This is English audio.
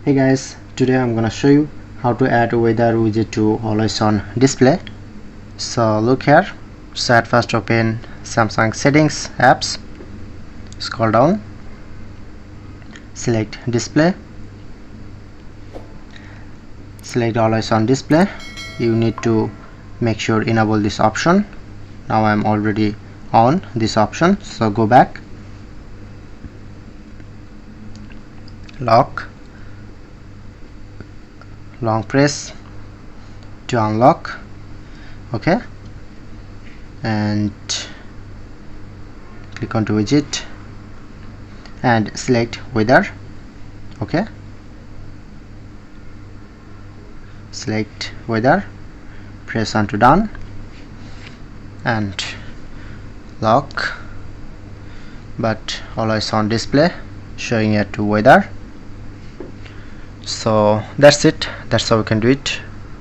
Hey guys, today I'm gonna show you how to add weather widget to always on display. So look here. So at first open Samsung settings apps, scroll down, select display, select always on display. You need to make sure enable this option. Now I'm already on this option, so go back, lock, long press to unlock, okay, and click on to widget and select weather, okay, select weather, press on to done and lock, but always on display, showing it to weather. So that's it, that's how we can do it.